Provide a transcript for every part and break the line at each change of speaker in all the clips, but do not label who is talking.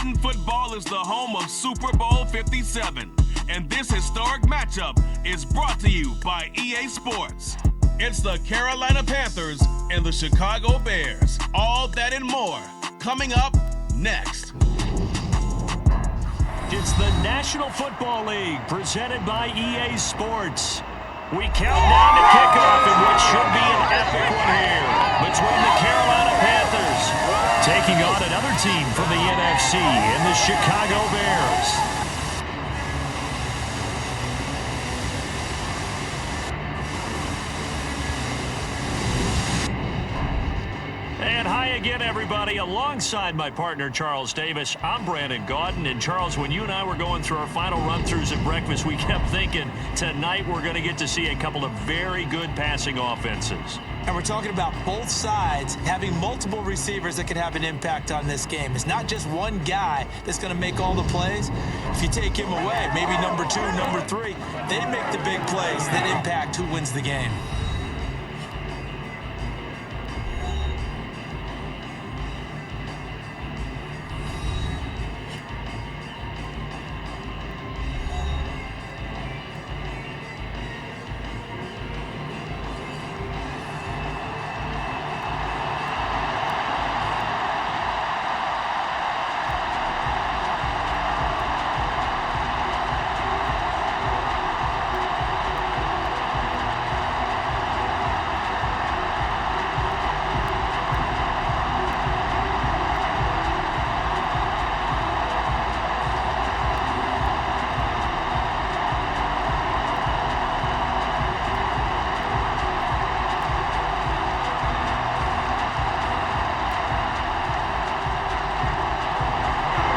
Madden football is the home of Super Bowl 57, and this historic matchup is brought to you by EA Sports. It's the Carolina Panthers and the Chicago Bears. All that and more coming up next.
It's the National Football League presented by EA Sports. We count down to kickoff in what should be an epic one here between the Carolina Panthers taking on another team from the NFC in the Chicago Bears. And hi again, everybody. Alongside my partner, Charles Davis, I'm Brandon Gaudin. And Charles, when you and I were going through our final run-throughs at breakfast, we kept thinking tonight we're going to get to see a couple of very good passing offenses.
And we're talking about both sides having multiple receivers that can have an impact on this game. It's not just one guy that's going to make all the plays. If you take him away, maybe number 2, number 3, they make the big plays that impact who wins the game.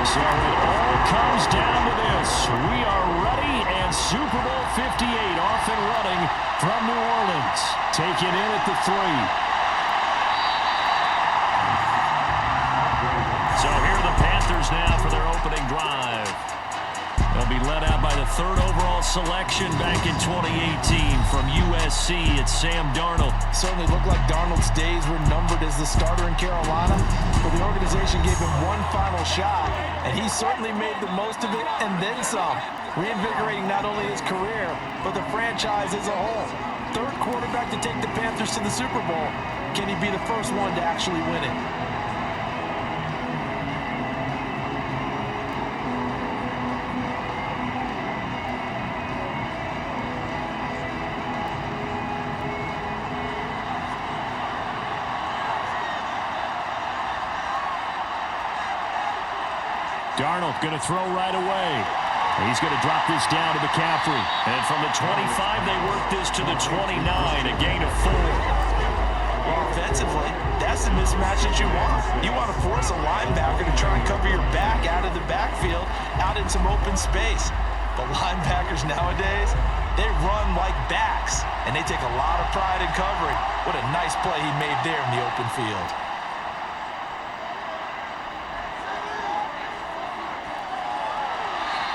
So it all comes down to this. We are ready, and Super Bowl 58 off and running from New Orleans. Taken in at the 3. So here are the Panthers now for their opening drive. They'll be led out by the 3rd overall selection back in 2018 from USC. It's Sam Darnold.
Certainly looked like Darnold's days were numbered as the starter in Carolina, but the organization gave him one final shot, and he certainly made the most of it and then some, reinvigorating not only his career, but the franchise as a whole. 3rd quarterback to take the Panthers to the Super Bowl. Can he be the first one to actually win it?
Darnold going to throw right away. He's going to drop this down to McCaffrey. And from the 25, they work this to the 29, a gain of 4.
Well, offensively, that's the mismatch that you want. You want to force a linebacker to try and cover your back out of the backfield, out in some open space. But linebackers nowadays, they run like backs, and they take a lot of pride in covering. What a nice play he made there in the open field.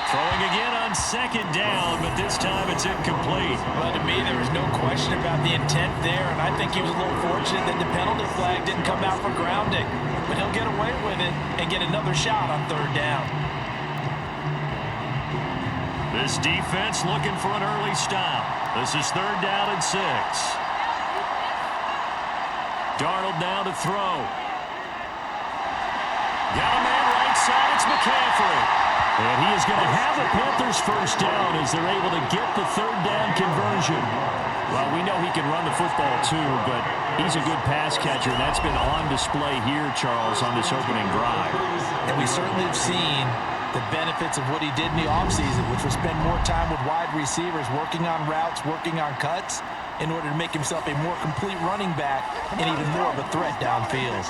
Throwing again on 2nd down, but this time it's incomplete.
Well, to me, there was no question about the intent there, and I think he was a little fortunate that the penalty flag didn't come out for grounding. But he'll get away with it and get another shot on 3rd down.
This defense looking for an early stop. This is 3rd down and 6. Darnold now to throw. Got a man right side, it's McCaffrey. And he is going to have the Panthers first down as they're able to get the 3rd down conversion. Well, we know he can run the football too, but he's a good pass catcher, and that's been on display here, Charles, on this opening drive.
And we certainly have seen the benefits of what he did in the offseason, which was spend more time with wide receivers, working on routes, working on cuts, in order to make himself a more complete running back and even more of a threat downfield.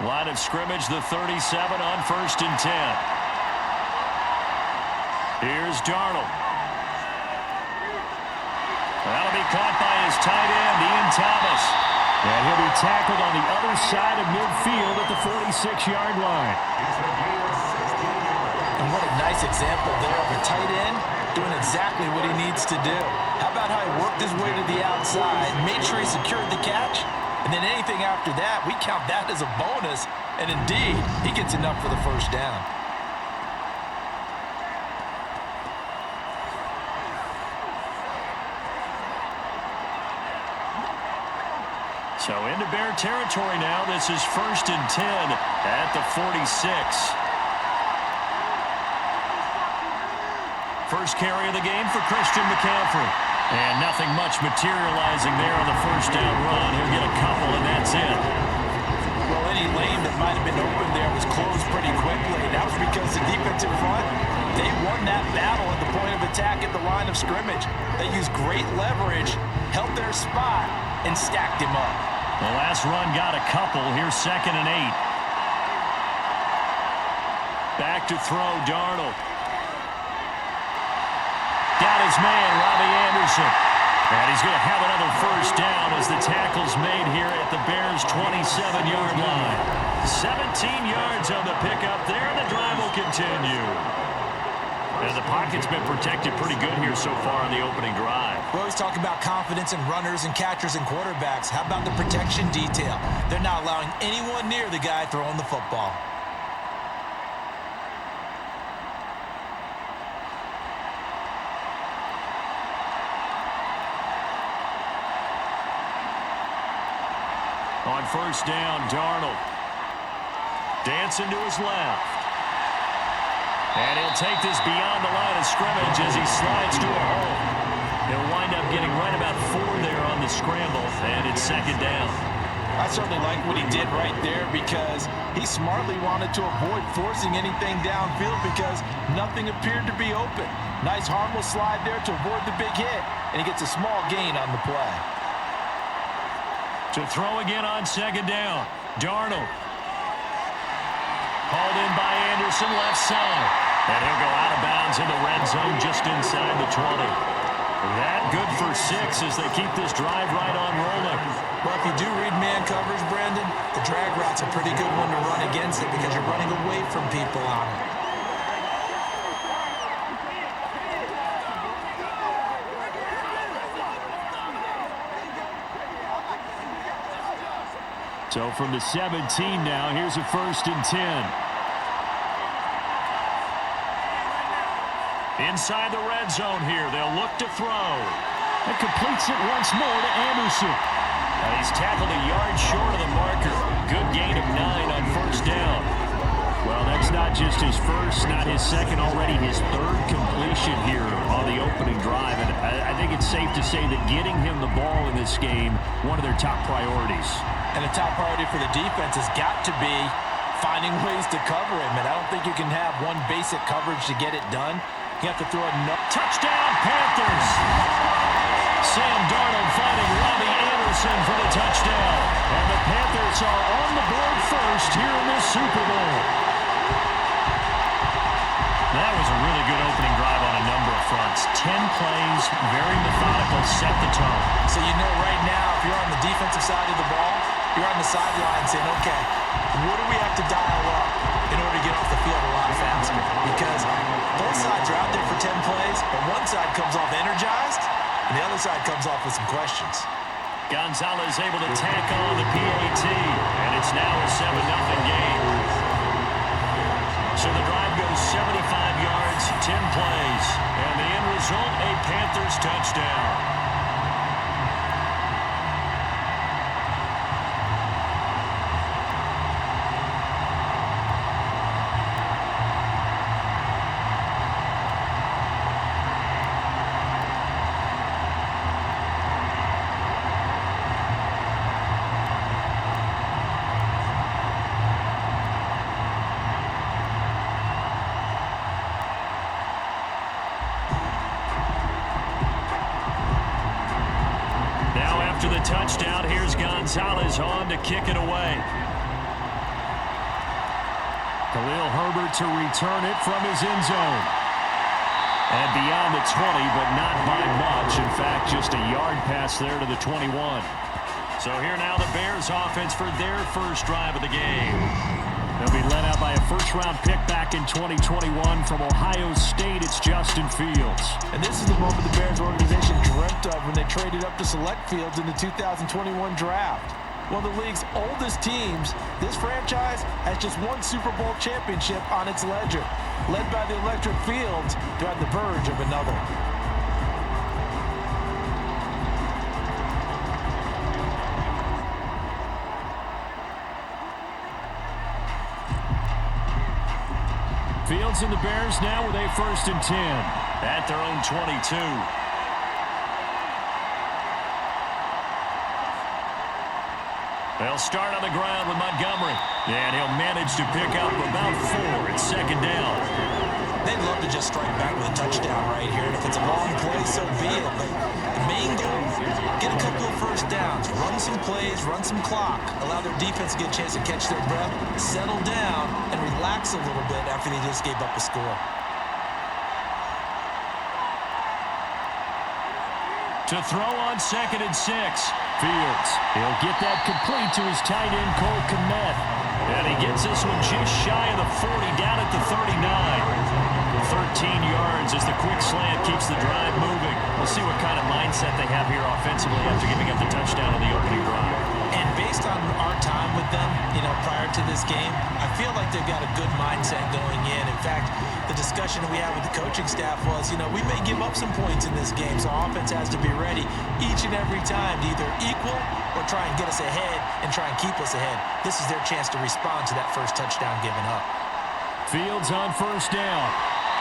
Line of scrimmage, the 37 on 1st and 10. Here's Darnold. That'll be caught by his tight end, Ian Thomas. And he'll be tackled on the other side of midfield at the 46-yard line.
And what a nice example there of a tight end doing exactly what he needs to do. How about how he worked his way to the outside, made sure he secured the catch, and And then anything after that, we count that as a bonus. And indeed, he gets enough for the first down.
So into Bear territory now. This is 1st and 10 at the 46. First carry of the game for Christian McCaffrey. And nothing much materializing there on the first down run. He'll get a couple, and that's it.
Well, any lane that might have been open there was closed pretty quickly. That was because the defensive front, they won that battle at the point of attack at the line of scrimmage. They used great leverage, held their spot, and stacked him up.
The last run got a couple. Here's 2nd and 8. Back to throw, Darnold. Got his man, Robbie Anderson. And he's going to have another first down as the tackle's made here at the Bears' 27-yard line. 17 yards on the pickup there, and the drive will continue. And the pocket's been protected pretty good here so far on the opening drive.
We always talk about confidence in runners and catchers and quarterbacks. How about the protection detail? They're not allowing anyone near the guy throwing the football.
On first down, Darnold. Dancing to his left. And he'll take this beyond the line of scrimmage as he slides to a hole. He'll wind up getting right about 4 there on the scramble, and it's 2nd down.
I certainly like what he did right there because he smartly wanted to avoid forcing anything downfield because nothing appeared to be open. Nice harmless slide there to avoid the big hit, and he gets a small gain on the play.
To throw again on 2nd down, Darnold. Hauled in by Anderson, left side. And he'll go out of bounds in the red zone just inside the 20. That good for 6 as they keep this drive right on rolling.
Well, if you do read man coverage, Brandon, the drag route's a pretty good one to run against it because you're running away from people on it.
So from the 17 now, here's a 1st and 10. Inside the red zone here, they'll look to throw. And completes it once more to Anderson. Now he's tackled a yard short of the marker. Good gain of 9 on first down. Well, that's not just his first, not his second, already his 3rd completion here on the opening drive. And I think it's safe to say that getting him the ball in this game, one of their top priorities.
And the top priority for the defense has got to be finding ways to cover him. And I don't think you can have one basic coverage to get it done. You have to throw another.
Touchdown, Panthers! Sam Darnold finding Robbie Anderson for the touchdown. And the Panthers are on the board first here in this Super Bowl. That was a really good opening drive on a number of fronts. 10 plays, very methodical, set the tone.
So you know right now, if you're on the defensive side of the ball, you're on the sideline saying, okay, what do we have to dial up in order to get off the field a lot faster? Because both sides are out there for 10 plays, but one side comes off energized, and the other side comes off with some questions.
Gonzalez able to tack on the PAT, and it's now a 7-0 game. So the drive goes 75 yards, 10 plays, and the end result, a Panthers touchdown. After the touchdown, here's Gonzalez on to kick it away. Khalil Herbert to return it from his end zone. And beyond the 20, but not by much. In fact, just a yard pass there to the 21. So here now the Bears offense for their first drive of the game. They'll be led out by a first-round pick back in 2021 from Ohio State. It's Justin Fields.
And this is the moment the Bears organization dreamt of when they traded up to select Fields in the 2021 draft. one of the league's oldest teams, this franchise has just one Super Bowl championship on its ledger. Led by the electric fields, they're on the verge of another.
Fields and the Bears now with a 1st and 10 at their own 22. They'll start on the ground with Montgomery, and he'll manage to pick up about 4 at 2nd down.
They'd love to just strike back with a touchdown right here, and if it's a long play, so be it. But the main goal, get a couple of 1st downs, run some plays, run some clock, allow their defense to get a chance to catch their breath, settle down, and relax a little bit after they just gave up a score.
To throw on 2nd and 6. Fields, he'll get that complete to his tight end, Cole Kmet. And he gets this one just shy of the 40, down at the 39. 13 yards as the quick slant keeps the drive moving. We'll see what kind of mindset they have here offensively after giving up the touchdown on the opening drive.
And based on our time with them, prior to this game, I feel like they've got a good mindset going in. In fact, the discussion we had with the coaching staff was, we may give up some points in this game, so our offense has to be ready each and every time to either equal or try and get us ahead and try and keep us ahead. This is their chance to respond to that first touchdown given up.
Fields on 1st down.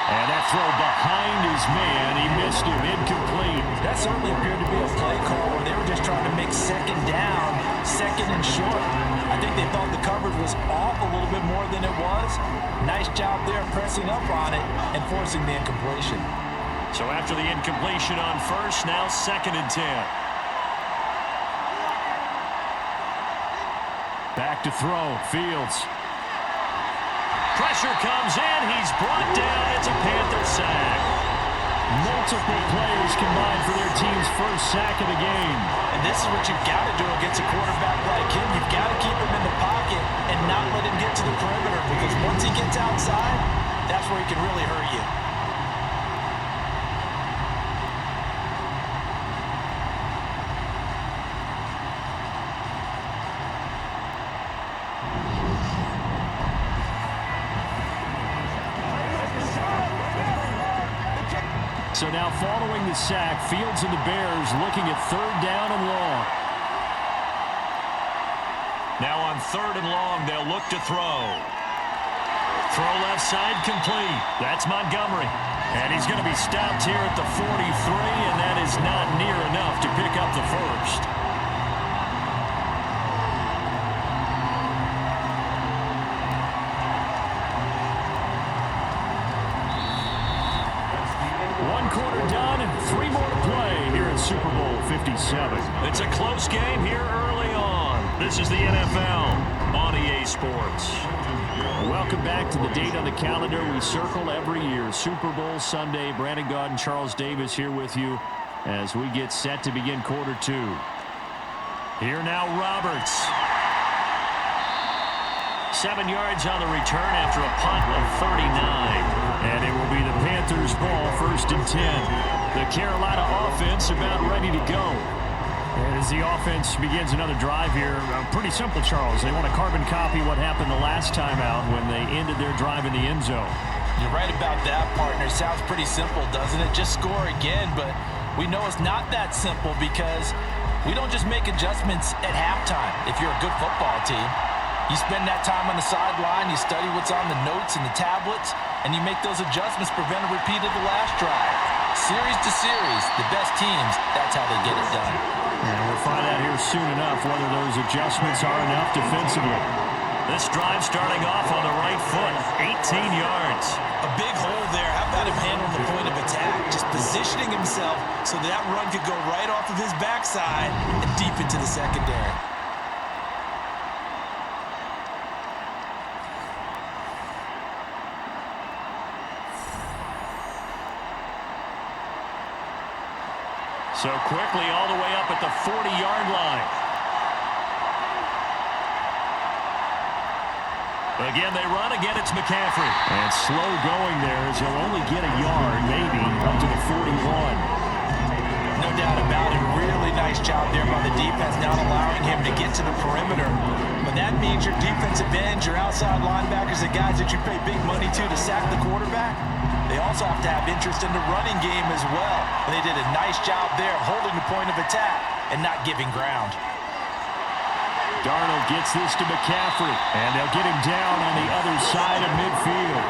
And that throw behind his man, he missed him, incomplete.
That certainly appeared to be a play call where they were just trying to make 2nd down, 2nd and short. I think they thought the coverage was off a little bit more than it was. Nice job there pressing up on it and forcing the incompletion.
So after the incompletion on 1st, now 2nd and 10. Back to throw, Fields. Pressure comes in. He's brought down. It's a Panther sack. Multiple players combined for their team's 1st sack of the game.
And this is what you've got to do against a quarterback like him. You've got to keep him in the pocket and not let him get to the perimeter, because once he gets outside, that's where he can really hurt you.
So now following the sack, Fields and the Bears looking at 3rd down and long. Now on 3rd and long, they'll look to throw. Throw left side complete. That's Montgomery. And he's going to be stopped here at the 43, and that is not near enough to pick up the 1st. Done and 3 more to play here at Super Bowl 57. It's a close game here early on. This is the NFL on EA Sports. Welcome back to the date on the calendar we circle every year. Super Bowl Sunday. Brandon Gaudin, Charles Davis here with you as we get set to begin quarter 2. Here now Roberts. 7 yards on the return after a punt of 39. And it will be the Panthers' ball, 1st and 10. The Carolina offense about ready to go. And as the offense begins another drive here, pretty simple, Charles. They want to carbon copy what happened the last time out when they ended their drive in the end zone.
You're right about that, partner. Sounds pretty simple, doesn't it? Just score again, but we know it's not that simple because we don't just make adjustments at halftime if you're a good football team. You spend that time on the sideline, you study what's on the notes and the tablets, and you make those adjustments, prevent a repeat of the last drive. Series to series, the best teams, that's how they get it done.
And we'll find out here soon enough whether those adjustments are enough defensively. This drive starting off on the right foot, 18 yards.
A big hole there. How about him handling the point of attack? Just positioning himself so that run could go right off of his backside and deep into the secondary.
So quickly all the way up at the 40-yard line. Again, they run. Again, it's McCaffrey. And slow going there as he'll only get a yard, maybe, up to the 41.
No doubt about it. Really nice job there by the defense, not allowing him to get get to the perimeter. But that means your defensive ends, your outside linebackers, the guys that you pay big money to sack the quarterback, they also have to have interest in the running game as well. And they did a nice job there of holding the point of attack and not giving ground.
Darnold gets this to McCaffrey, and they'll get him down on the other side of midfield.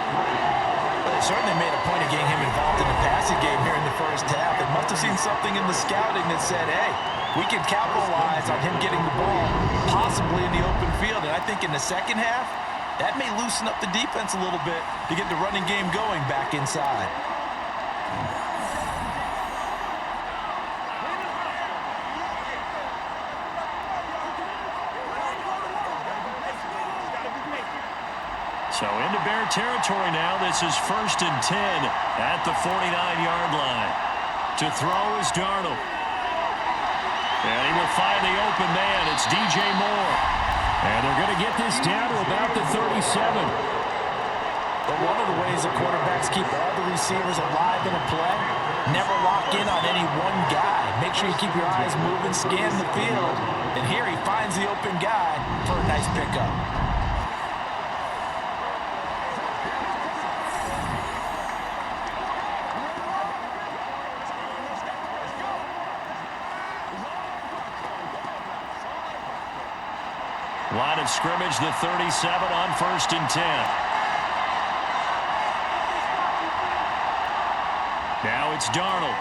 They certainly made a point of getting him involved in the passing game here in the first half. They must have seen something in the scouting that said, hey, we can capitalize on him getting the ball, possibly in the open field. And I think in the second half, that may loosen up the defense a little bit to get the running game going back inside.
So into Bear territory now. This is 1st and 10 at the 49-yard line. To throw is Darnold. And he will find the open man. It's DJ Moore. And they're going to get this down to about the 37.
But one of the ways the quarterbacks keep all the receivers alive in a play, never lock in on any one guy. Make sure you keep your eyes moving, scan the field. And here he finds the open guy for a nice pickup.
Line of scrimmage, the 37 on 1st and 10. Now it's Darnold.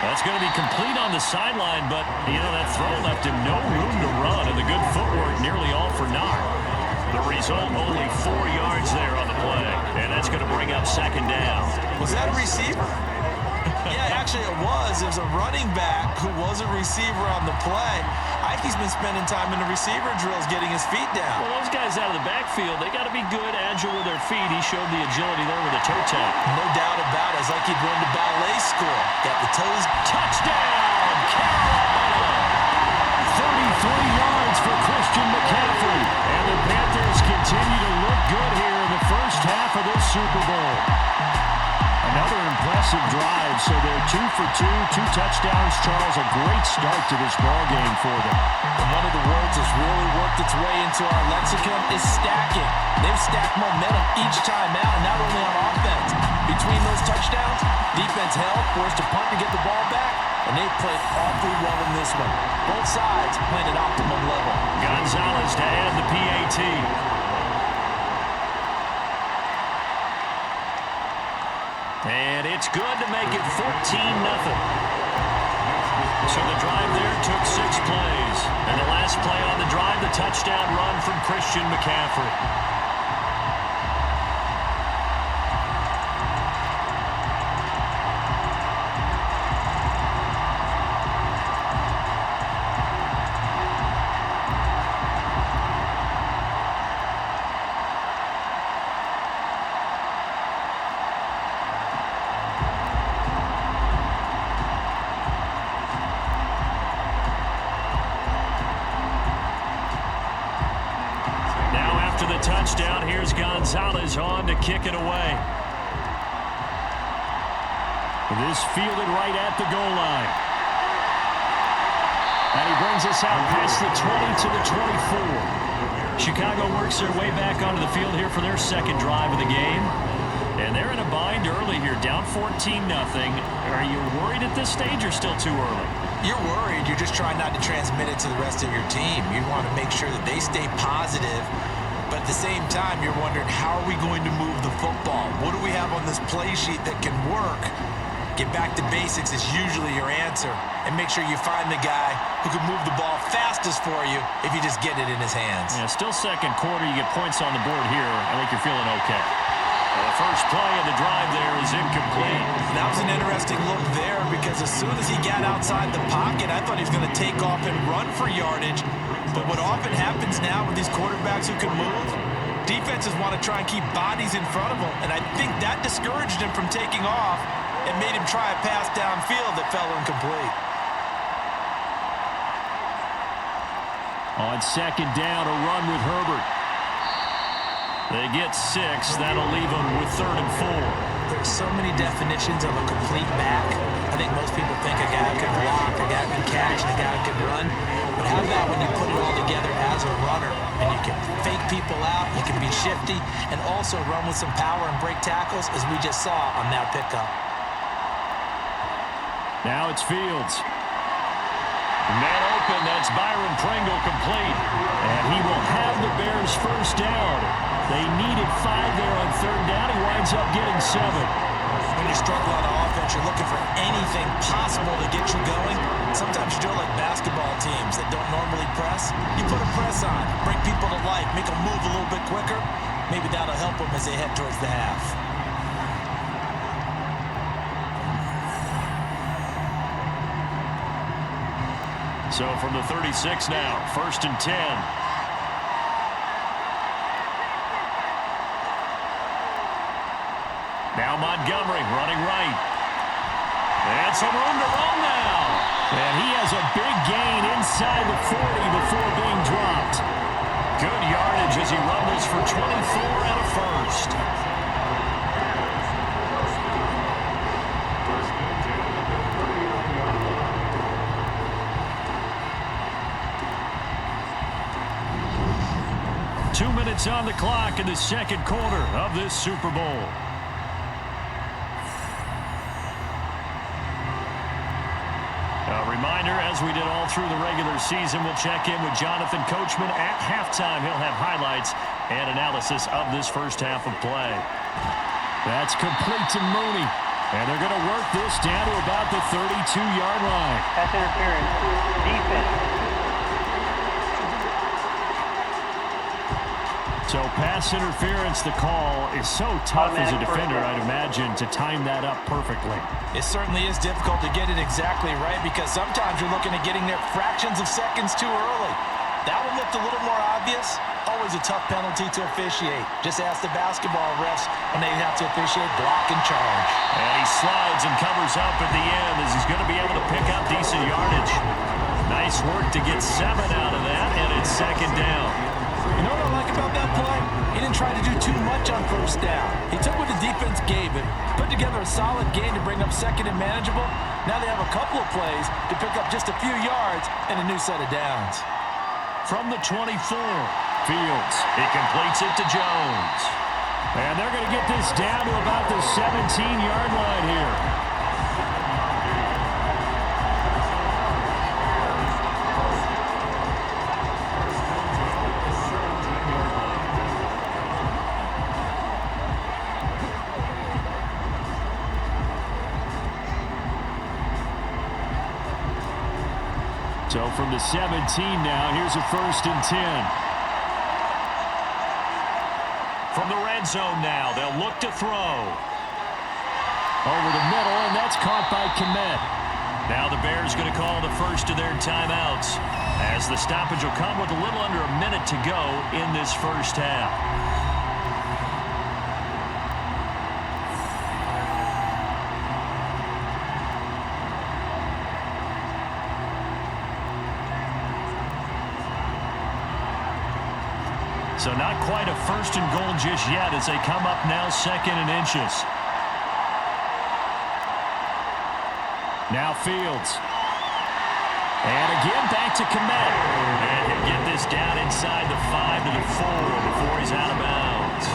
That's going to be complete on the sideline, but, you know, that throw left him no room to run, and the good footwork nearly all for naught. The result, only 4 yards there on the play, and that's going to bring up 2nd down.
Was that a receiver? Yeah, actually it was. It was a running back who was a receiver on the play. Ike's been spending time in the receiver drills getting his feet down.
Well, those guys out of the backfield, they got to be good, agile with their feet. He showed the agility there with a toe tap.
No doubt about it. It's like he'd run to ballet school. Got the toes.
Touchdown, Carolina! 33 yards for Christian McCaffrey. And the Panthers continue to look good here in the first half of this Super Bowl. Another impressive drive, so they're 2 for 2, 2 touchdowns. Charles, a great start to this ball game for them.
And one of the words that's really worked its way into our lexicon is stacking. They've stacked momentum each time out, and not only on offense. Between those touchdowns, defense held, forced a punt to get the ball back, and they played awfully well in this one. Both sides playing at optimum level.
Gonzalez to add the PAT. And it's good to make it 14-0. So the drive there took 6 plays. And the last play on the drive, the touchdown run from Christian McCaffrey. Touchdown. Here's Gonzalez on to kick it away. This fielded right at the goal line. And he brings us out past the 20 to the 24. Chicago works their way back onto the field here for their 2nd drive of the game. And they're in a bind early here, down 14-0. Are you worried at this stage or still too early?
You're worried. You're just trying not to transmit it to the rest of your team. You want to make sure that they stay positive. But at the same time, you're wondering, how are we going to move the football? What do we have on this play sheet that can work? Get back to basics is usually your answer. And make sure you find the guy who can move the ball fastest for you if you just get it in his hands.
Yeah, still 2nd quarter. You get points on the board here. I think you're feeling okay. Well, the first play of the drive there is incomplete.
That was an interesting look there because as soon as he got outside the pocket, I thought he was going to take off and run for yardage. But what often happens now with these quarterbacks who can move, defenses want to try and keep bodies in front of them. And I think that discouraged him from taking off and made him try a pass downfield that fell incomplete.
On 2nd down, a run with Herbert. They get 6. That'll leave them with 3rd and 4.
There's so many definitions of a complete back. I think most people think a guy can block, a guy
grab and catch and a guy who can run. But how about when you put it all together as a runner and you can fake people out, you can be shifty, and also run with some power and break tackles, as we just saw on that pickup.
Now it's Fields. Man open, that's Byron Pringle complete. And he will have the Bears first down. They needed 5 there on third down. He winds up getting 7.
When you struggle on offense, you're looking for anything possible to get you going. Sometimes you do it like basketball teams that don't normally press. You put a press on, bring people to life, make them move a little bit quicker. Maybe that'll help them as they head towards the half.
So from the 36 now, 1st and 10. Now Montgomery running right. And some room to run now. And he has a big gain inside the 40 before being dropped. Good yardage as he rumbles for 24 and a first. Two minutes on the clock in the second quarter of this Super Bowl. A reminder, as we did all through the regular season, we'll check in with Jonathan Coachman at halftime. He'll have highlights and analysis of this first half of play. That's complete to Mooney. And they're going to work this down to about the 32-yard line.
Pass interference. Defense.
So pass interference, the call is so tough as a defender, I'd imagine, to time that up perfectly.
It certainly is difficult to get it exactly right because sometimes you're looking at getting there fractions of seconds too early. That one looked a little more obvious. Always a tough penalty to officiate. Just ask the basketball refs when they have to officiate block and charge.
And he slides and covers up at the end as he's going to be able to pick up decent yardage. Nice work to get 7 out of that, and it's 2nd down.
You know what I like about that play? He didn't try to do too much on first down. He took what the defense gave him, put together a solid game to bring up 2nd and manageable. Now they have a couple of plays to pick up just a few yards and a new set of downs.
From the 24, Fields. He completes it to Jones. And they're going to get this down to about the 17-yard line here. So from the 17 now, here's a 1st and 10. From the red zone now, they'll look to throw. Over the middle, and that's caught by Kmet. Now the Bears going to call the first of their timeouts, as the stoppage will come with a little under a minute to go in this first half. So not quite a 1st and goal just yet as they come up now 2nd and inches. Now Fields. And again back to Kmet. And he'll get this down inside the 5 to the 4 before he's out of bounds.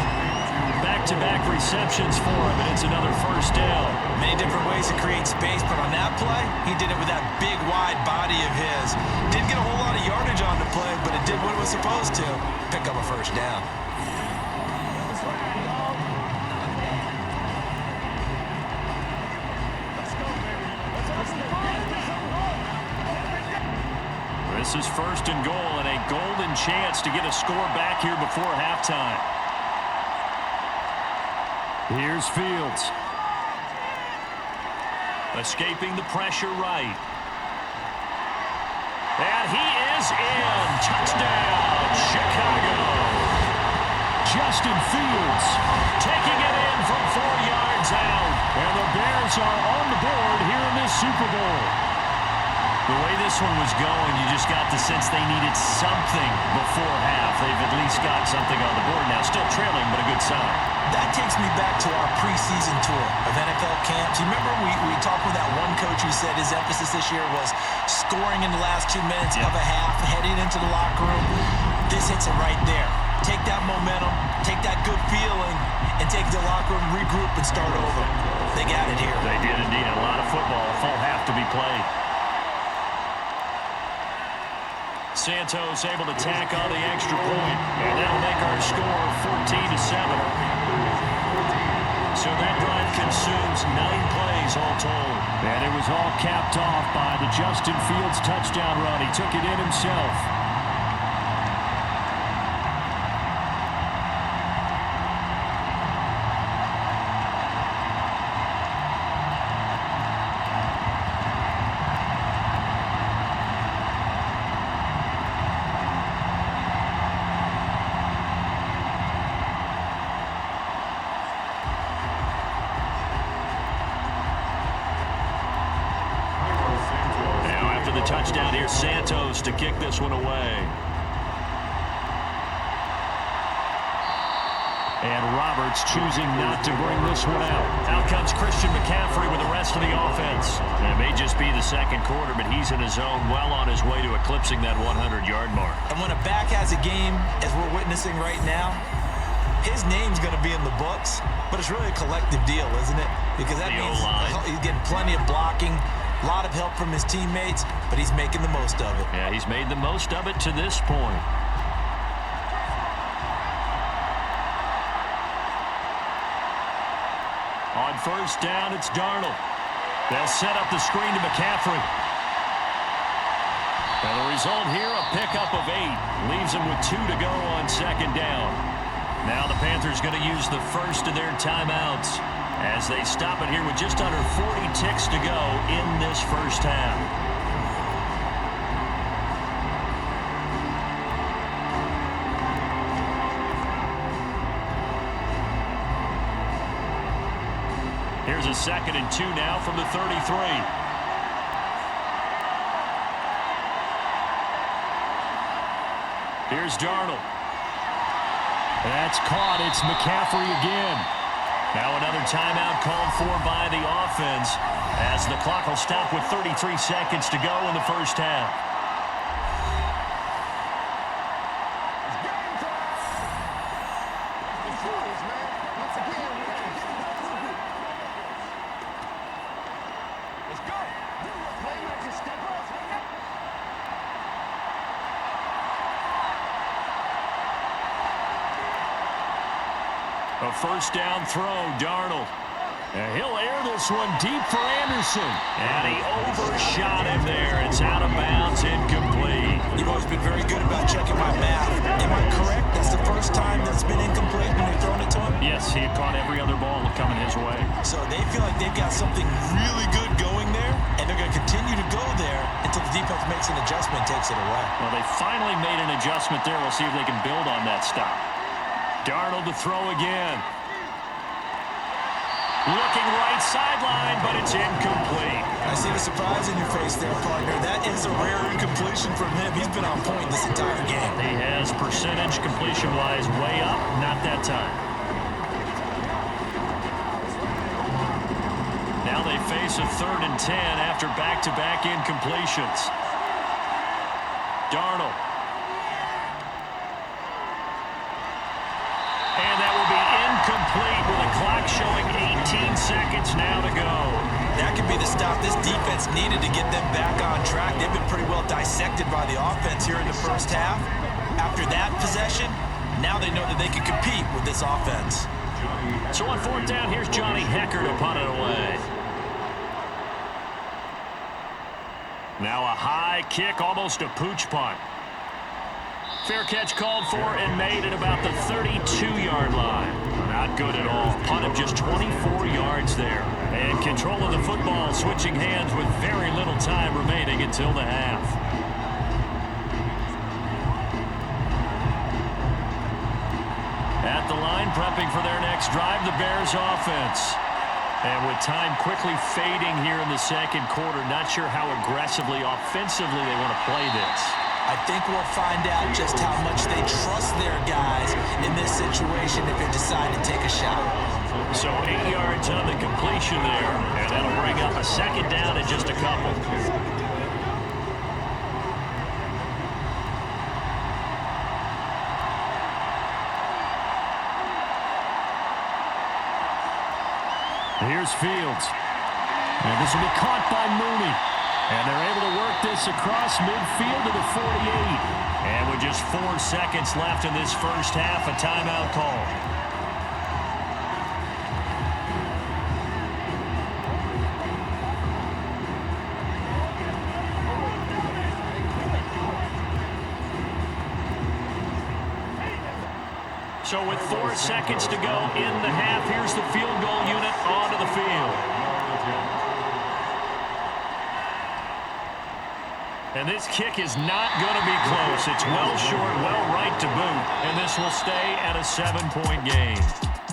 Back-to-back receptions for him, and it's another 1st down.
Many different ways to create space, but on that play, he did it with that big, wide body of his. Didn't get a whole lot of yardage on the play, but it did what it was supposed to. Pick up a 1st down.
This is 1st and goal and a golden chance to get a score back here before halftime. Here's Fields. Escaping the pressure right. And he is in. Touchdown, Chicago. Justin Fields taking it in from 4 yards out. And the Bears are on the board here in this Super Bowl. The way this one was going, you just got the sense they needed something before half. They've at least got something on the board now. Still trailing, but a good sign.
That takes me back to our preseason tour of NFL camps. You remember we talked with that one coach who said his emphasis this year was scoring in the last 2 minutes of a half, heading into the locker room. This hits it right there. Take that momentum, take that good feeling, and take the locker room, regroup, and start over. They got it here.
They did indeed. A lot of football, a full half to be played. Santos able to tack on the extra point, and that'll make our score 14-7. So that drive consumes 9 plays all told. And it was all capped off by the Justin Fields touchdown run. He took it in himself. Touchdown here, Santos to kick this one away. And Roberts choosing not to bring this one out. Out comes Christian McCaffrey with the rest of the offense. And it may just be the second quarter, but he's in his zone, well on his way to eclipsing that 100-yard mark.
And when a back has a game, as we're witnessing right now, his name's going to be in the books, but it's really a collective deal, isn't it? Because that means he's getting plenty of blocking, a lot of help from his teammates, but he's making the most of it.
Yeah, he's made the most of it to this point. On first down, it's Darnold. They'll set up the screen to McCaffrey. And the result here, a pickup of 8. Leaves him with 2 to go on second down. Now the Panthers going to use the first of their timeouts as they stop it here with just under 40 ticks to go in this first half. Here's a 2nd and 2 now from the 33. Here's Darnold. That's caught. It's McCaffrey again. Now another timeout called for by the offense as the clock will stop with 33 seconds to go in the first half. A first down throw, Darnold. And he'll air this one deep for Anderson. And he overshot him there. It's out of bounds, incomplete.
You've always been very good about checking my math. Am I correct? That's the first time that's been incomplete when they've thrown it to him?
Yes, he had caught every other ball coming his way.
So they feel like they've got something really good going there, and they're going to continue to go there until the defense makes an adjustment and takes it away.
Well, they finally made an adjustment there. We'll see if they can build on that stop. Darnold to throw again. Looking right sideline, but it's incomplete.
I see the surprise in your face there, partner. That is a rare incompletion from him. He's been on point this entire game.
He has percentage completion-wise way up, not that time. Now they face a 3rd and 10 after back-to-back incompletions. Darnold. And that will be incomplete with the clock showing 18 seconds now to go.
That could be the stop this defense needed to get them back on track. They've been pretty well dissected by the offense here in the first half. After that possession, now they know that they can compete with this offense.
So on 4th down, here's Johnny Hecker to punt it away. Now a high kick, almost a pooch punt. Fair catch called for and made at about the 32-yard line. Not good at all. Punt of just 24 yards there. And control of the football switching hands with very little time remaining until the half. At the line, prepping for their next drive, the Bears offense. And with time quickly fading here in the second quarter, not sure how aggressively, offensively they want to play this.
I think we'll find out just how much they trust their guys in this situation if they decide to take a shot.
So 8 yards on the completion there, and that'll bring up a second down in just a couple. Here's Fields. And this will be caught by Mooney. And they're able to work this across midfield to the 48. And with just 4 seconds left in this first half, a timeout call. So with 4 seconds to go in the half, here's the field goal unit onto the field. And this kick is not going to be close. It's well short, well right to boot. And this will stay at a 7-point game.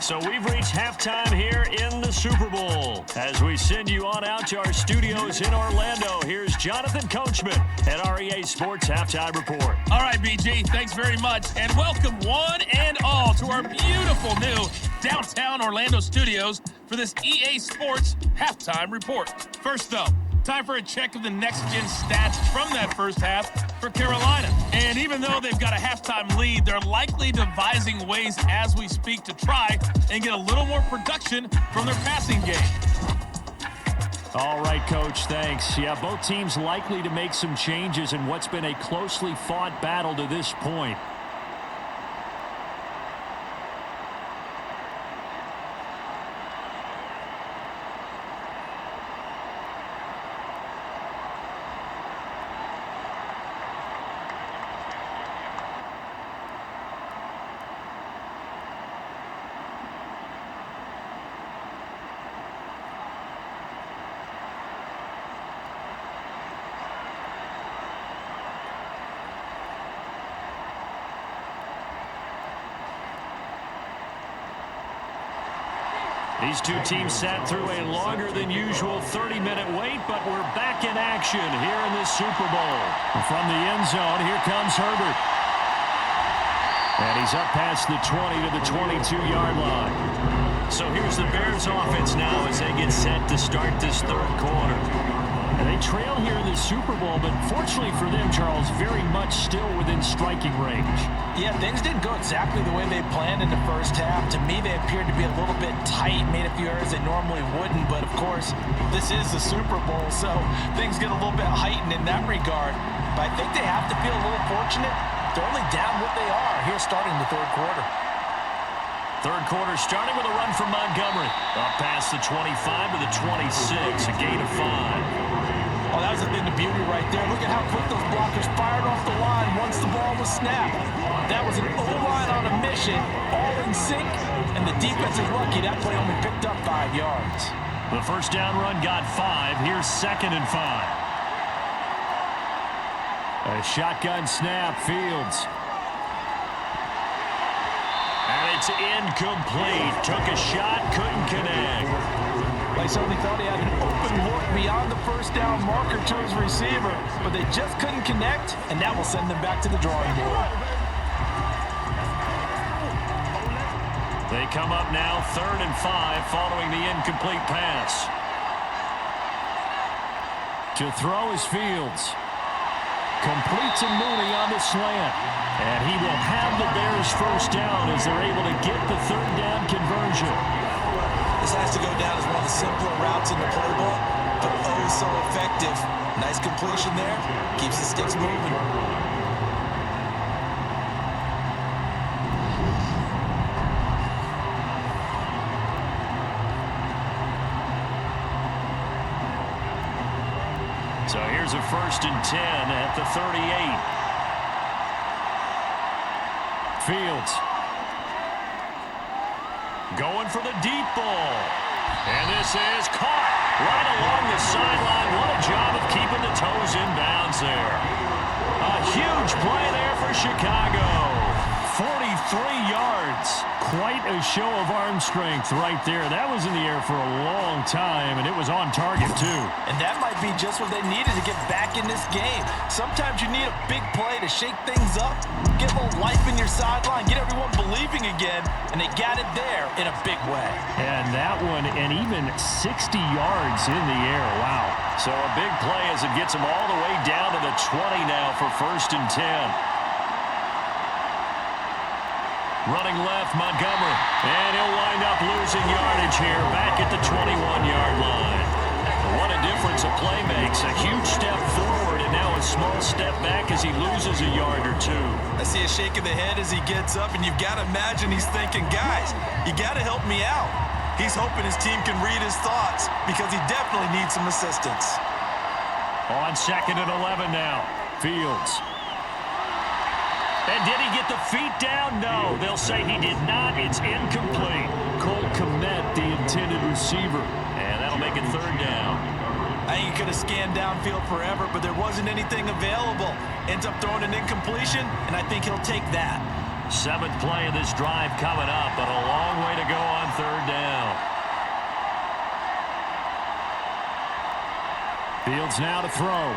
So we've reached halftime here in the Super Bowl. As we send you on out to our studios in Orlando, here's Jonathan Coachman at our EA Sports Halftime Report.
All right, BG, thanks very much. And welcome one and all to our beautiful new downtown Orlando studios for this EA Sports Halftime Report. First up, time for a check of the next-gen stats from that first half for Carolina. And even though they've got a halftime lead, they're likely devising ways as we speak to try and get a little more production from their passing game.
All right, Coach, thanks. Yeah, both teams likely to make some changes in what's been a closely fought battle to this point. These two teams sat through a longer than usual 30-minute wait, but we're back in action here in this Super Bowl. From the end zone, here comes Herbert. And he's up past the 20 to the 22-yard line. So here's the Bears offense now as they get set to start this third quarter. And they trail here in the Super Bowl, but fortunately for them, Charles, very much still within striking range.
Yeah, things didn't go exactly the way they planned in the first half. To me, they appeared to be a little bit tight, made a few errors they normally wouldn't. But, of course, this is the Super Bowl, so things get a little bit heightened in that regard. But I think they have to feel a little fortunate. They're only down what they are here starting the third quarter.
Third quarter starting with a run from Montgomery. Up past the 25 to the 26, a gain of 5.
Oh, that was the thing of beauty right there. Look at how quick those blockers fired off the line once the ball was snapped. That was an O-line on a mission, all in sync, and the defense is lucky that play only picked up 5 yards.
The first down run got 5. Here's 2nd and 5. A shotgun snap, Fields. And it's incomplete. Took a shot, couldn't connect.
They certainly thought he had an open look beyond the first down marker to his receiver, but they just couldn't connect, and that will send them back to the drawing board.
They come up now 3rd and 5 following the incomplete pass. To throw is Fields. Completes a Mooney on the slant. And he will have the Bears first down as they're able to get the third down conversion.
This has to go down as one of the simpler routes in the playbook, but oh so effective. Nice completion there. Keeps the sticks moving.
So here's a 1st and 10 at the 38. Fields. Going for the deep ball. And this is caught right along the sideline. What a job of keeping the toes in bounds there. A huge play there for Chicago. 43 yards. quite a show of arm strength right there. That was in the air for a long time, and it was on target, too.
And that might be just what they needed to get back in this game. Sometimes you need a big play to shake things up, get a little life in your sideline, get everyone believing again, and they got it there in a big way.
And that one, and even 60 yards in the air. Wow. So a big play as it gets them all the way down to the 20 now for 1st and 10. Running left, Montgomery. And he'll wind up losing yardage here back at the 21-yard line. What a difference a play makes. A huge step forward and now a small step back as he loses a yard or two.
I see a shake of the head as he gets up, and you've got to imagine he's thinking, guys, you got to help me out. He's hoping his team can read his thoughts because he definitely needs some assistance.
On 2nd and 11 now. Fields. And did he get the feet down? No, they'll say he did not. It's incomplete. Cole Kmet, the intended receiver. And that'll make it 3rd down.
I think he could have scanned downfield forever, but there wasn't anything available. Ends up throwing an incompletion, and I think he'll take that.
7th play of this drive coming up, but a long way to go on 3rd down. Fields now to throw.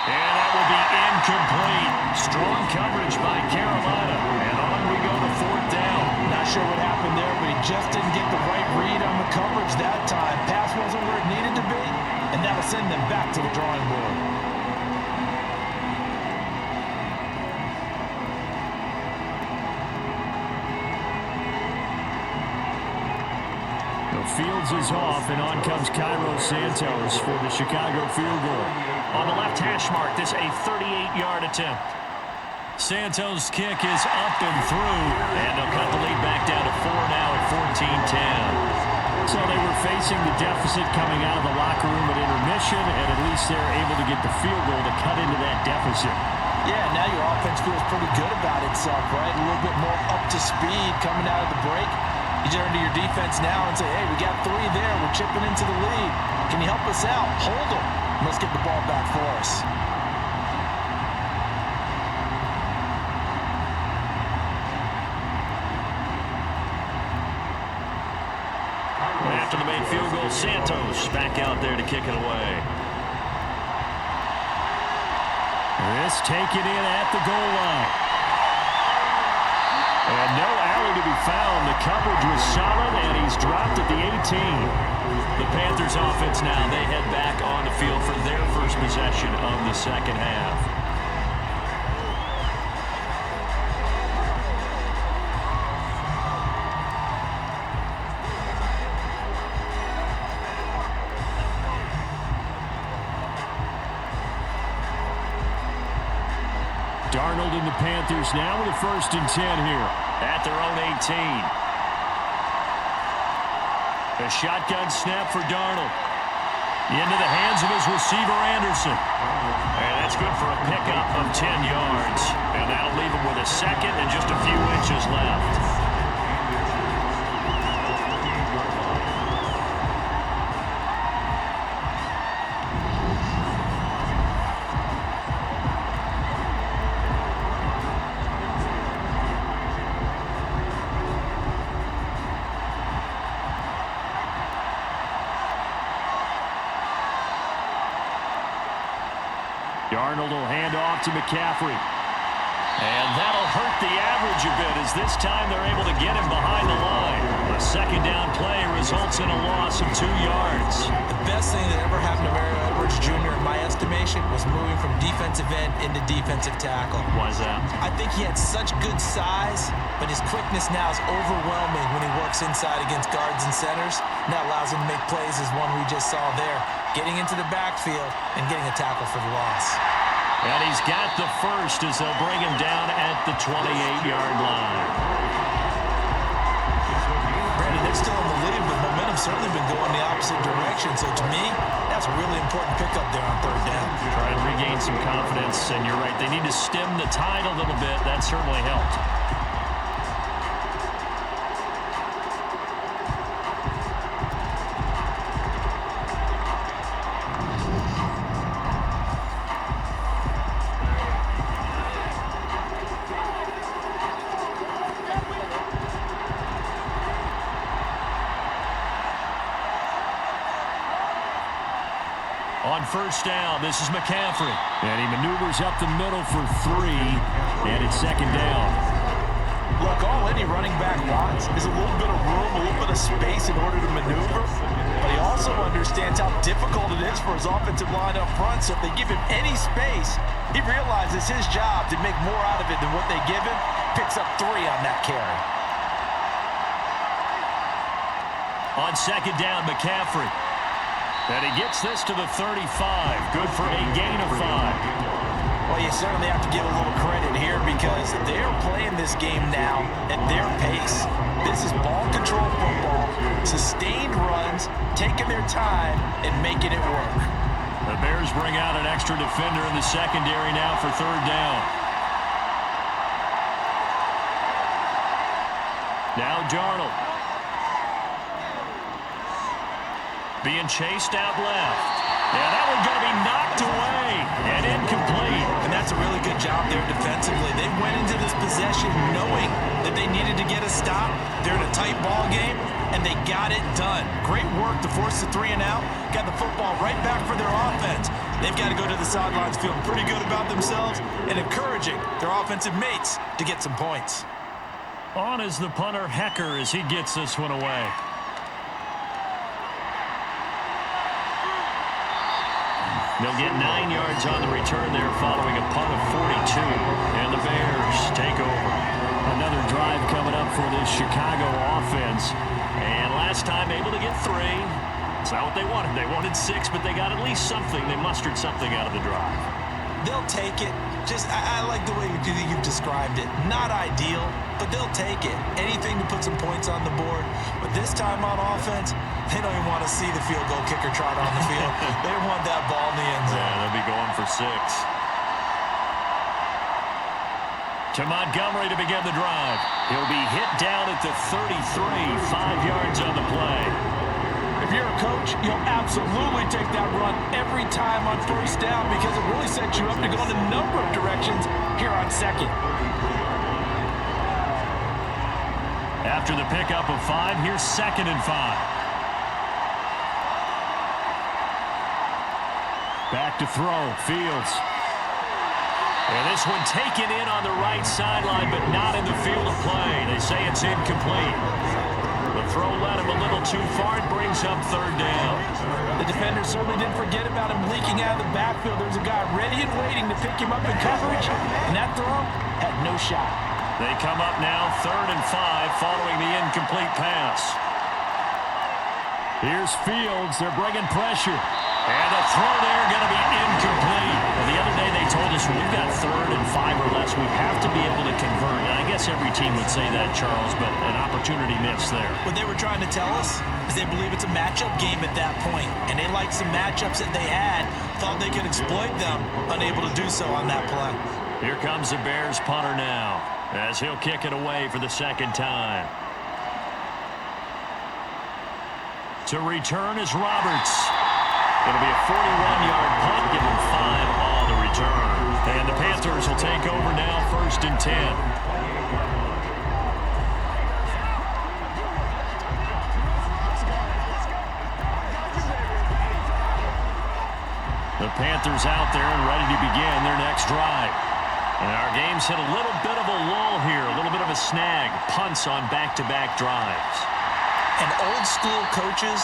And that will be incomplete. Strong coverage by Carolina. And on we go to 4th down.
Not sure what happened there, but he just didn't get the right read on the coverage that time. Pass wasn't where it needed to be, and that'll send them back to the drawing board.
Fields is off, and on comes Cairo Santos for the Chicago field goal. On the left hash mark, this a 38-yard attempt. Santos' kick is up and through, and they'll cut the lead back down to 4 now at 14-10. So they were facing the deficit coming out of the locker room at intermission, and at least they're able to get the field goal to cut into that deficit.
Yeah, now your offense feels pretty good about itself, right? A little bit more up to speed coming out of the break. You turn to your defense now and say, hey, we got 3 there. We're chipping into the lead. Can you help us out? Hold them. Let's get the ball back for us.
After the made field goal, Santos back out there to kick it away. This taken in at the goal line. And no alley to be found. The coverage was solid, and he's dropped at the 18. The Panthers offense now, they head back on the field for their first possession of the 2nd half. Darnold and the Panthers now with a 1st and 10 here at their own 18. A shotgun snap for Darnold. Into the hands of his receiver, Anderson. And that's good for a pickup of 10 yards. And that'll leave him with a 2nd and just a few inches left. Darnold will hand off to McCaffrey. And that'll hurt the average a bit as this time they're able to get him behind the line. A 2nd down play results in a loss of 2 yards.
The best thing that ever happened to Mario Edwards Jr., in my estimation, was moving from defensive end into defensive tackle.
Why is that?
I think he had such good size, but his quickness now is overwhelming when he works inside against guards and centers. And that allows him to make plays as one we just saw there, getting into the backfield and getting a tackle for the loss.
And he's got the 1st as they'll bring him down at the 28-yard line.
Brandon, they're still in the lead, but momentum's certainly been going the opposite direction. So to me, that's a really important pickup there on 3rd down.
Try and regain some confidence, and you're right. They need to stem the tide a little bit. That certainly helped. On first down, this is McCaffrey. And he maneuvers up the middle for 3, and it's second down.
Look, all any running back wants is a little bit of room, a little bit of space in order to maneuver. But he also understands how difficult it is for his offensive line up front. So if they give him any space, he realizes his job to make more out of it than what they give him. Picks up 3 on that carry.
On second down, McCaffrey. And he gets this to the 35. Good for a gain of 5.
Well, you certainly have to give a little credit here because they're playing this game now at their pace. This is ball control football, sustained runs, taking their time, and making it work.
The Bears bring out an extra defender in the secondary now for third down. Now Darnold. Being chased out left. Yeah, that one's going to be knocked away and incomplete.
And that's a really good job there defensively. They went into this possession knowing that they needed to get a stop. They're in a tight ball game, and they got it done. Great work to force the 3 and out. Got the football right back for their offense. They've got to go to the sidelines feeling pretty good about themselves and encouraging their offensive mates to get some points.
On is the punter, Hecker, as he gets this one away. They'll get 9 yards on the return there following a punt of 42. And the Bears take over. Another drive coming up for this Chicago offense. And last time able to get 3. It's not what they wanted. They wanted 6, but they got at least something. They mustered something out of the drive.
They'll take it. I like the way you've described it. Not ideal, but they'll take it. Anything to put some points on the board. But this time on offense, they don't even want to see the field goal kicker trot on the field. They want that ball in the end zone.
Yeah, they'll be going for 6. To Montgomery to begin the drive. He'll be hit down at the 33, 5 yards on the play.
If you're a coach, you'll absolutely take that run every time on first down because it really sets you up to go in a number of directions here on second.
After the pickup of 5, here's 2nd and 5. Back to throw, Fields. And this one taken in on the right sideline, but not in the field of play. They say it's incomplete. The throw led him a little too far and brings up third down.
The defender certainly didn't forget about him leaking out of the backfield. There's a guy ready and waiting to pick him up in coverage, and that throw had no shot.
They come up now 3rd and 5 following the incomplete pass. Here's Fields. They're bringing pressure. And the throw there going to be incomplete. Well, the other day they told us when we've got 3rd and 5 or less, we have to be able to convert. And I guess every team would say that, Charles, but an opportunity missed there.
What they were trying to tell us is they believe it's a matchup game at that point, and they liked some matchups that they had, thought they could exploit them, unable to do so on that play.
Here comes the Bears punter now, as he'll kick it away for the 2nd time. To return is Roberts. It'll be a 41-yard punt, give him 5 on the return. And the Panthers will take over now, 1st and 10. The Panthers out there and ready to begin their next drive. And our game's hit a little bit of a lull here, a little bit of a snag. Punts on back-to-back drives.
And old-school coaches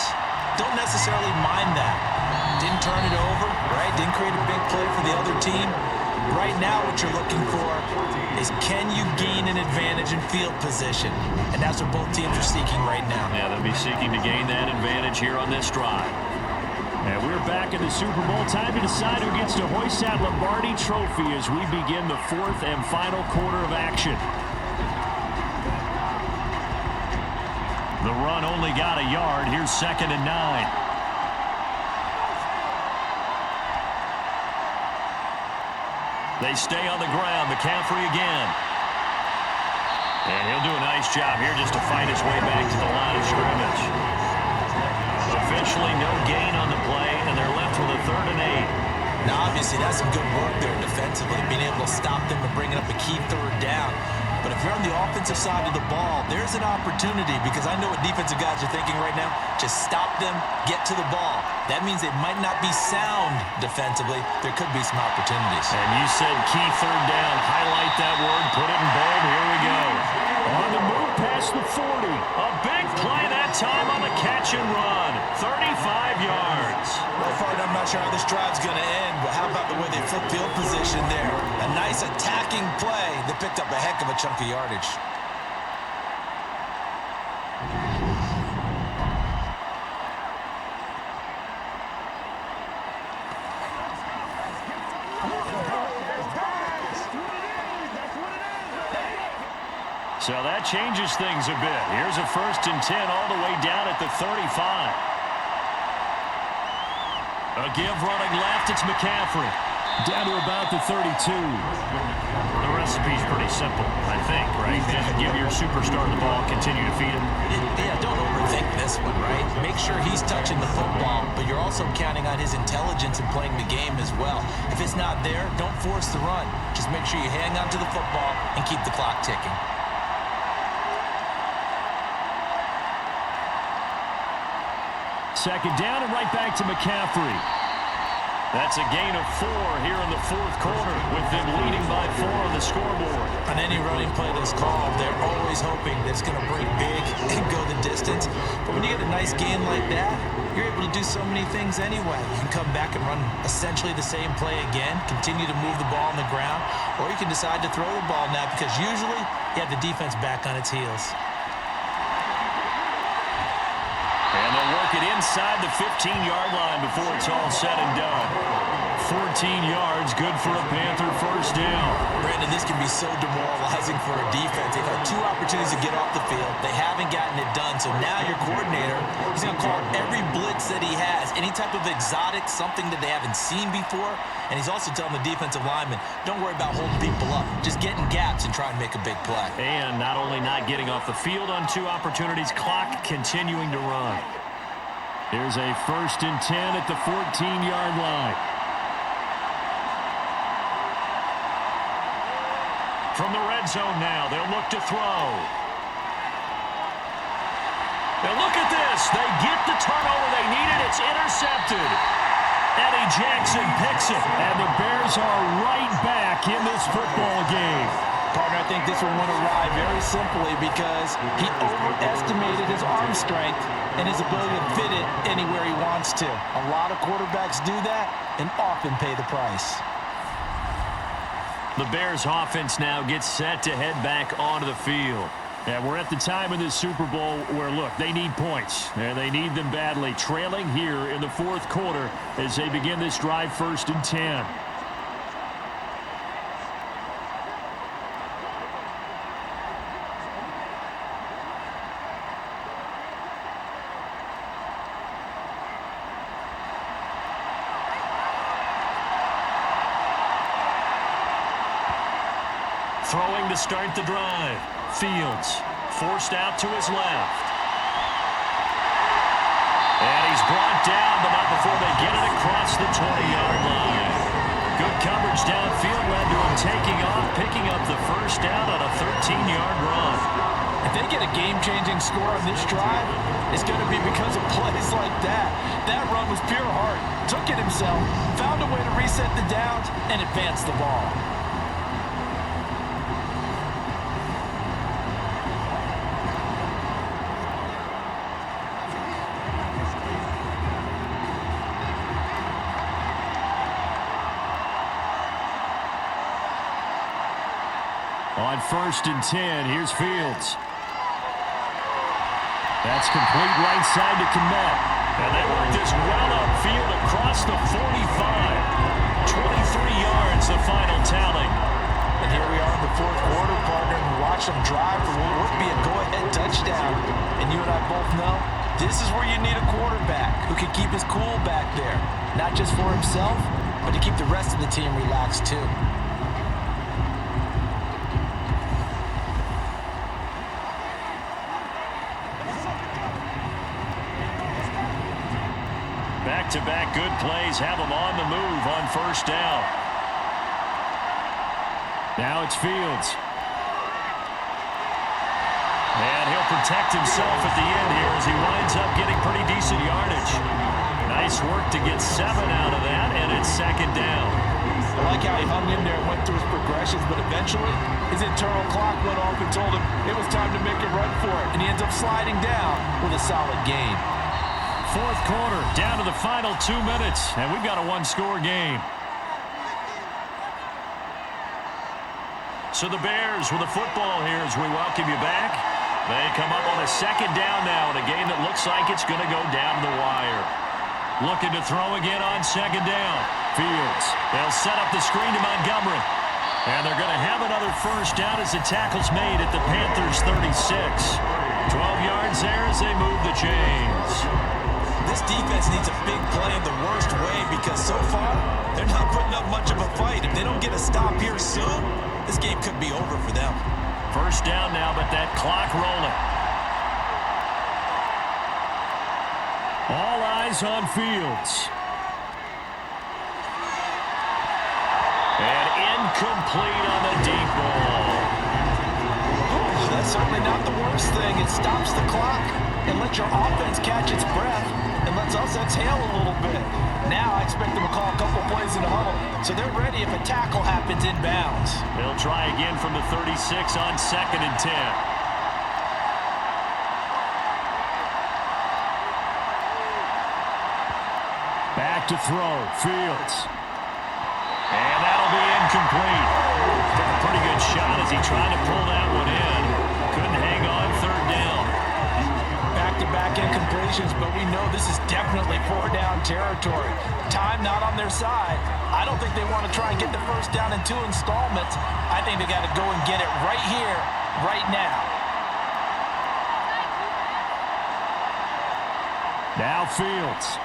don't necessarily mind that. Didn't turn it over, right? Didn't create a big play for the other team. Right now what you're looking for is can you gain an advantage in field position? And that's what both teams are seeking right now.
Yeah, they'll be seeking to gain that advantage here on this drive. And we're back in the Super Bowl. Time to decide who gets to hoist that Lombardi trophy as we begin the 4th and final quarter of action. The run only got a yard. Here's 2nd and 9. They stay on the ground. McCaffrey again. And he'll do a nice job here just to fight his way back to the line of scrimmage. Officially no gain on the play, and they're left with a 3rd and 8.
Now, obviously, that's some good work there defensively, being able to stop them and bringing up a key 3rd down. But if you're on the offensive side of the ball, there's an opportunity because I know what defensive guys are thinking right now. Just stop them, get to the ball.
That means they might not be sound defensively. There could be some opportunities.
And you said key third down. Highlight that word. Put it in bold. Here we go. On the move past the 40. A big play that time on the catch and run. 35 yards.
Well, partner, I'm not sure how this drive's going to end, but how about the way they flip field position there? A nice attacking play that picked up a heck of a chunk of yardage.
So that changes things a bit. Here's a 1st and 10 all the way down at the 35. A give running left. It's McCaffrey. Down to about the 32. The recipe's pretty simple, I think, right? Just give your superstar the ball, continue to feed him.
Yeah, don't overthink this one, right? Make sure he's touching the football, but you're also counting on his intelligence in playing the game as well. If it's not there, don't force the run. Just make sure you hang on to the football and keep the clock ticking.
Second down and right back to McCaffrey. That's a gain of 4 here in the 4th quarter with them leading by 4 on the scoreboard.
On any running play that's called, they're always hoping that it's going to break big and go the distance. But when you get a nice gain like that, you're able to do so many things anyway. You can come back and run essentially the same play again, continue to move the ball on the ground, or you can decide to throw the ball now because usually you have the defense back on its heels.
And they'll work it inside the 15-yard line before it's all said and done. 14 yards, good for a Panther 1st down.
Brandon, this can be so demoralizing for a defense. They've had 2 opportunities to get off the field. They haven't gotten it done. So now your coordinator is going to call every blitz that he has, any type of exotic, something that they haven't seen before. And he's also telling the defensive lineman, don't worry about holding people up. Just get in gaps and try and make a big play.
And not only not getting off the field on 2 opportunities, clock continuing to run. Here's a 1st and 10 at the 14-yard line. From the red zone now, they'll look to throw. Now look at this. They get the turnover they needed. It's intercepted. Eddie Jackson picks it. And the Bears are right back in this football game.
Partner, I think this one went awry very simply because he overestimated his arm strength and his ability to fit it anywhere he wants to. A lot of quarterbacks do that and often pay the price.
The Bears offense now gets set to head back onto the field. And we're at the time in this Super Bowl where, look, they need points. And they need them badly. Trailing here in the 4th quarter as they begin this drive 1st and 10. Throwing to start the drive. Fields forced out to his left. And he's brought down, but not before they get it across the 20-yard line. Good coverage downfield led to him taking off, picking up the 1st down on a 13-yard run.
If they get a game-changing score on this drive, it's going to be because of plays like that. That run was pure heart. Took it himself, found a way to reset the downs, and advance the ball.
On 1st and 10, here's Fields. That's complete right side to Kmet. And they work this well upfield across the 45. 23 yards, the final tally.
And here we are in the 4th quarter, partner, and watch them drive for what would be a go-ahead touchdown. And you and I both know this is where you need a quarterback who can keep his cool back there. Not just for himself, but to keep the rest of the team relaxed too.
Back-to-back good plays have them on the move on 1st down. Now it's Fields. And he'll protect himself at the end here as he winds up getting pretty decent yardage. Nice work to get 7 out of that, and it's second down.
I like how he hung in there and went through his progressions, but eventually his internal clock went off and told him it was time to make a run for it, and he ends up sliding down with a solid gain.
Fourth quarter, down to the final 2 minutes, and we've got a one-score game. So the Bears with the football here as we welcome you back. They come up on a second down now in a game that looks like it's going to go down the wire. Looking to throw again on second down. Fields. They'll set up the screen to Montgomery. And they're going to have another first down as the tackle's made at the Panthers' 36. 12 yards there as they move the chains.
This defense needs a big play in the worst way because so far they're not putting up much of a fight. If they don't get a stop here soon, this game could be over for them.
First down now, but that clock rolling. All eyes on Fields. And incomplete on the deep ball.
That's certainly not the worst thing. It stops the clock and lets your offense catch its breath and lets us exhale a little bit. Now I expect them to call a couple plays in the huddle, so they're ready if a tackle happens inbounds.
They'll try again from the 36 on 2nd and 10. Back to throw. Fields. And that'll be incomplete. Took a pretty good shot as he tried to pull that one in. Couldn't hang on third down.
Back-to-back incompletions, but we know this is definitely 4-down territory. Time not on their side. I don't think they want to try and get the first down in 2 installments. I think they got to go and get it right here, right now.
Now Fields.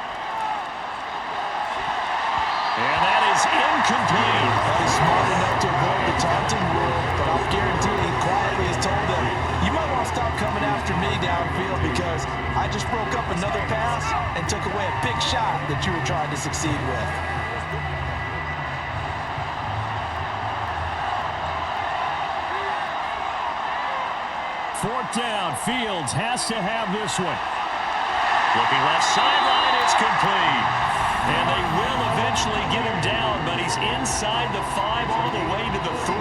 And that is incomplete.
He's smart enough to avoid the taunting rule, but I'll guarantee he quietly has told them, you might want to stop coming after me downfield because I just broke up another pass and took away a big shot that you were trying to succeed with.
Fourth down. Fields has to have this one. Looking left sideline, it's complete. And they will eventually get him down, but he's inside the 5 all the way to the 3.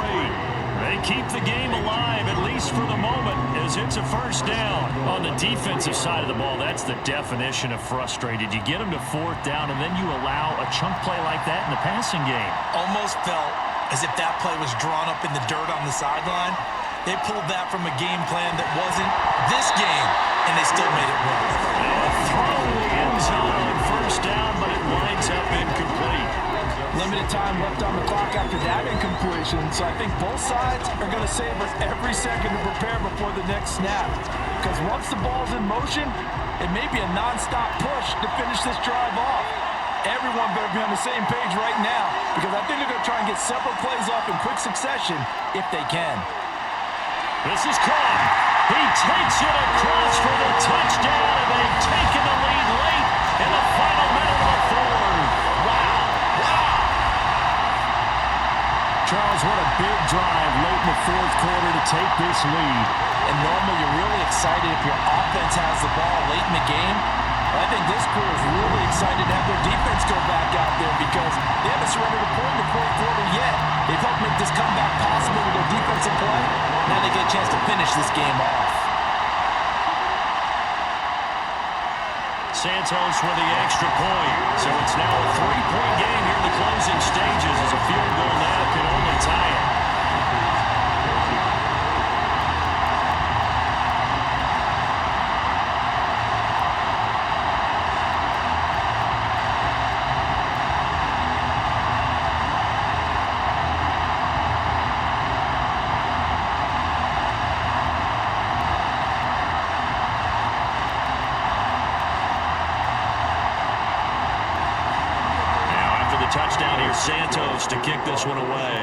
They keep the game alive, at least for the moment, as it's a first down. On the defensive side of the ball, that's the definition of frustrated. You get them to 4th down, and then you allow a chunk play like that in the passing game.
Almost felt as if that play was drawn up in the dirt on the sideline. They pulled that from a game plan that wasn't this game, and they still made it work.
And throw to the end zone on first down, but it winds up incomplete.
Limited time left on the clock after that incompletion, so I think both sides are going to savor every second to prepare before the next snap. Because once the ball's in motion, it may be a non-stop push to finish this drive off. Everyone better be on the same page right now, because I think they're going to try and get several plays off in quick succession if they can.
This is caught. He takes it across for the touchdown, and they've taken the lead late in the final minute of the 4th. Wow. Charles, what a big drive late in the 4th quarter to take this lead.
And normally you're really excited if your offense has the ball late in the game. I think this crew is really excited to have their defense go back out there because they haven't surrendered a point in the 4th quarter yet. They've helped make this comeback possible with their defensive play. Now they get a chance to finish this game off.
Santos with the extra point. So it's now a 3-point game here in the closing stages as a field goal now can only tie it. Touchdown here, Santos to kick this one away.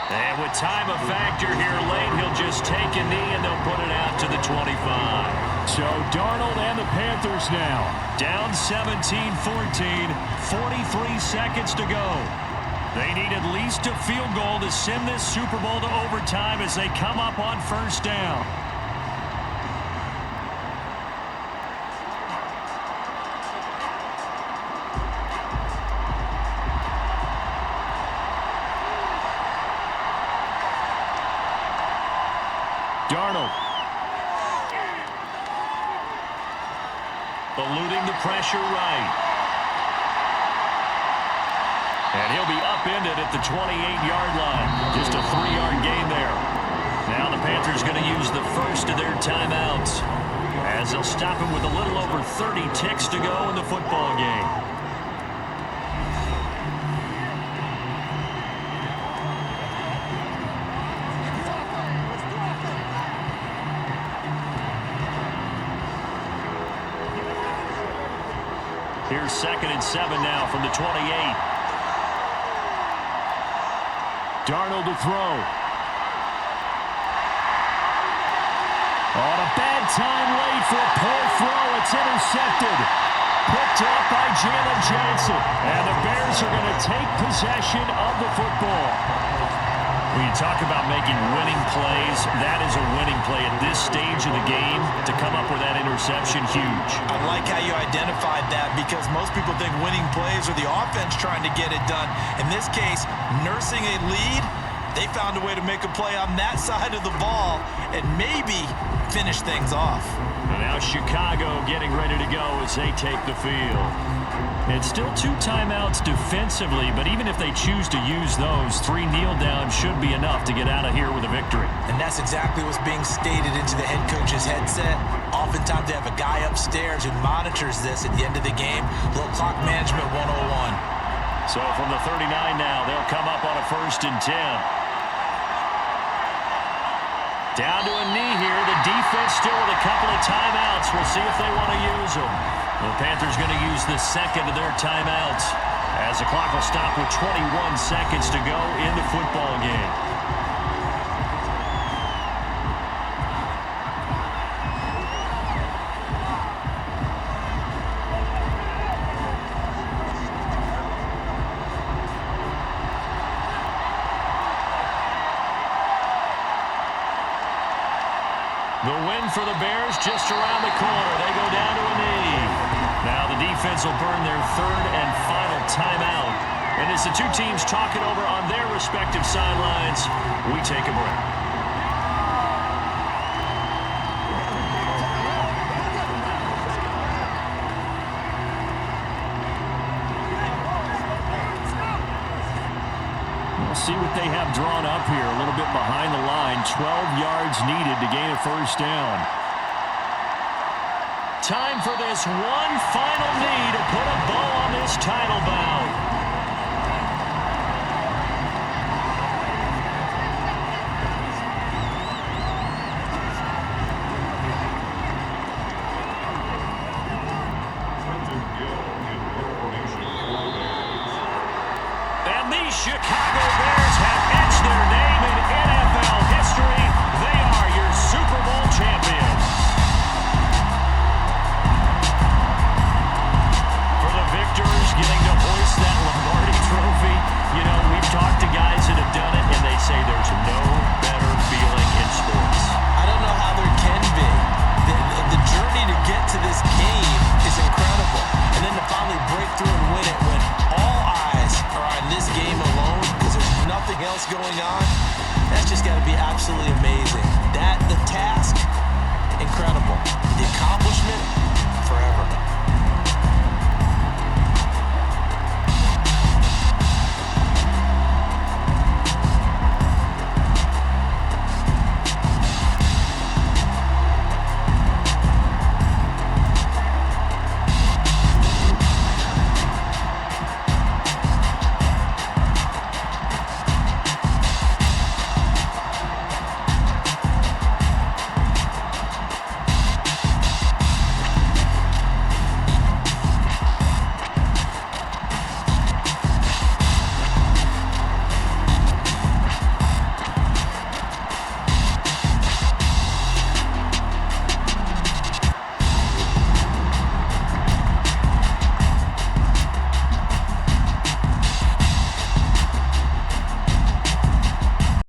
And with time a factor here late, he'll just take a knee and they'll put it out to the 25. So Darnold and the Panthers now down 17-14, 43 seconds to go. They need at least a field goal to send this Super Bowl to overtime as they come up on first down. Darnold. Eluding the pressure right. And he'll be upended at the 28-yard line. Just a 3-yard gain there. Now the Panthers going to use the first of their timeouts, as they'll stop him with a little over 30 ticks to go in the football game. Here's 2nd and 7 now from the 28. Darnold to throw. On a bad time late for a poor throw. It's intercepted. Picked up by Jalen Johnson. And the Bears are going to take possession of the football. When you talk about making winning plays, that is a winning play at this stage of the game. To come up with that interception, huge.
I like how you identified that, because most people think winning plays are the offense trying to get it done. In this case, nursing a lead, they found a way to make a play on that side of the ball and maybe finish things off.
And now Chicago getting ready to go as they take the field. It's still 2 timeouts defensively, but even if they choose to use those, 3 kneel downs should be enough to get out of here with a victory.
And that's exactly what's being stated into the head coach's headset. Oftentimes they have a guy upstairs who monitors this at the end of the game. Little clock management 101.
So from the 39 now, they'll come up on a 1st and 10. Down to a knee here. The defense still with a couple of timeouts. We'll see if they want to use them. The Panthers going to use the 2nd of their timeouts, as the clock will stop with 21 seconds to go in the football game. The win for the Bears just around the corner. They go down to a knee. Now the defense will burn their 3rd and final timeout. And as the 2 teams talk it over on their respective sidelines, we take a break. We'll see what they have drawn up here. A little bit behind the line. 12 yards needed to gain a 1st down. Time for this one final knee to put a bow on this title bout.